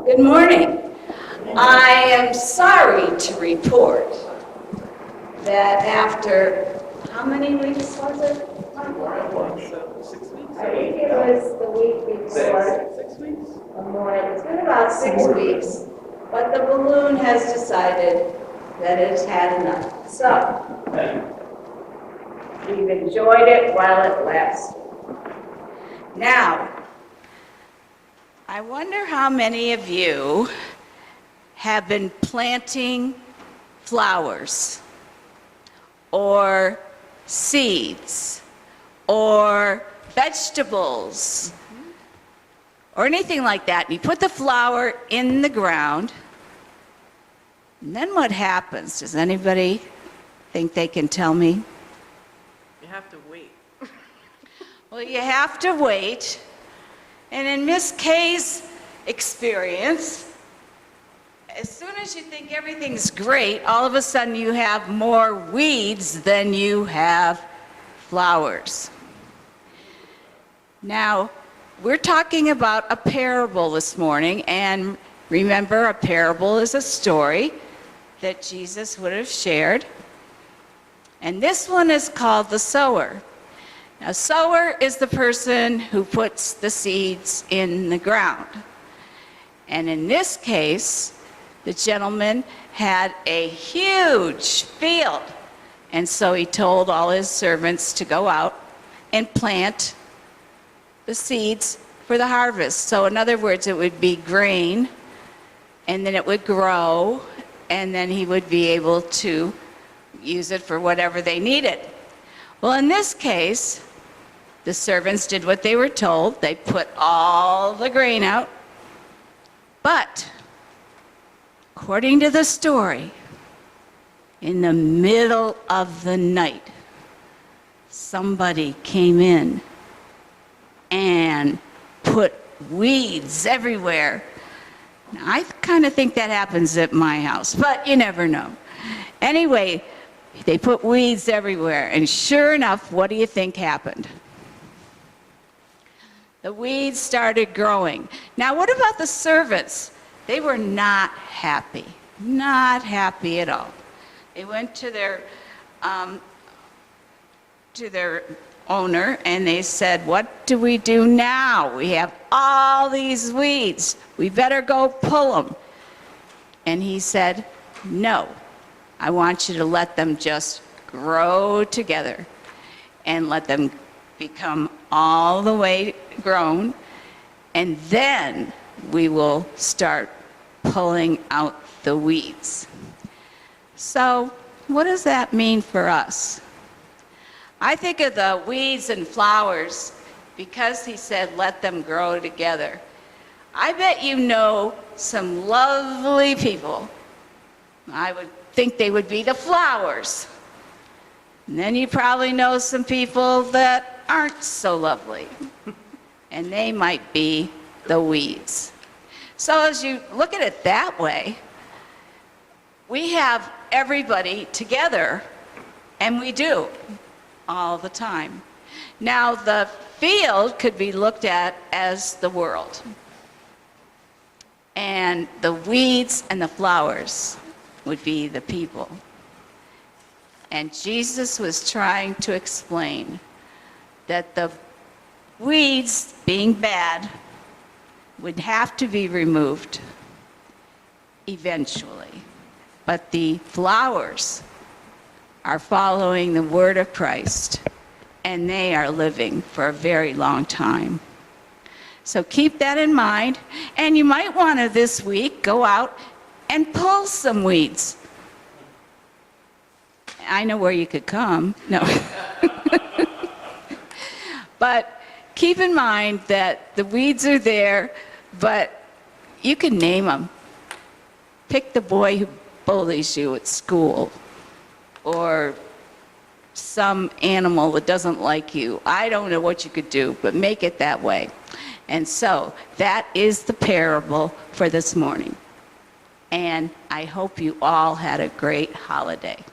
Good morning. I am sorry to report that after, how many weeks was it? I think it was the week before. 6 weeks? Or more. It's been about 6 weeks, but the balloon has decided that it's had enough. So, we've enjoyed it while it lasted. Now, I wonder how many of you have been planting flowers or seeds or vegetables or anything like that. You put the flower in the ground, and then what happens? Does anybody think they can tell me? You have to wait. Well, you have to wait. And in Miss Kay's experience, as soon as you think everything's great, all of a sudden you have more weeds than you have flowers. Now, we're talking about a parable this morning, and remember, a parable is a story that Jesus would have shared. And this one is called the sower. Now, sower is the person who puts the seeds in the ground. And in this case, the gentleman had a huge field. And so he told all his servants to go out and plant the seeds for the harvest. So in other words, it would be grain, and then it would grow, and then he would be able to use it for whatever they needed. Well, in this case, the servants did what they were told. They put all the grain out. But, according to the story, in the middle of the night, somebody came in and put weeds everywhere. Now, I kind of think that happens at my house, but you never know. Anyway, they put weeds everywhere, and sure enough, what do you think happened? The weeds started growing. Now, what about the servants? They were not happy at all. They went to their owner and they said, "What do we do now? We have all these weeds. We better go pull them." And he said, "No, I want you to let them just grow together and let them become all the way grown, and then we will start pulling out the weeds." So, what does that mean for us? I think of the weeds and flowers because he said let them grow together. I bet you know some lovely people. I would think they would be the flowers. And then you probably know some people that aren't so lovely, and they might be the weeds. So as you look at it that way, we have everybody together, and we do all the time. Now, the field could be looked at as the world, and the weeds and the flowers would be the people. And Jesus was trying to explain that the weeds, being bad, would have to be removed eventually. But the flowers are following the word of Christ, and they are living for a very long time. So keep that in mind, and you might want to this week go out and pull some weeds. I know where you could come. No. But keep in mind that the weeds are there, but you can name them. Pick the boy who bullies you at school, or some animal that doesn't like you. I don't know what you could do, but make it that way. And so that is the parable for this morning. And I hope you all had a great holiday.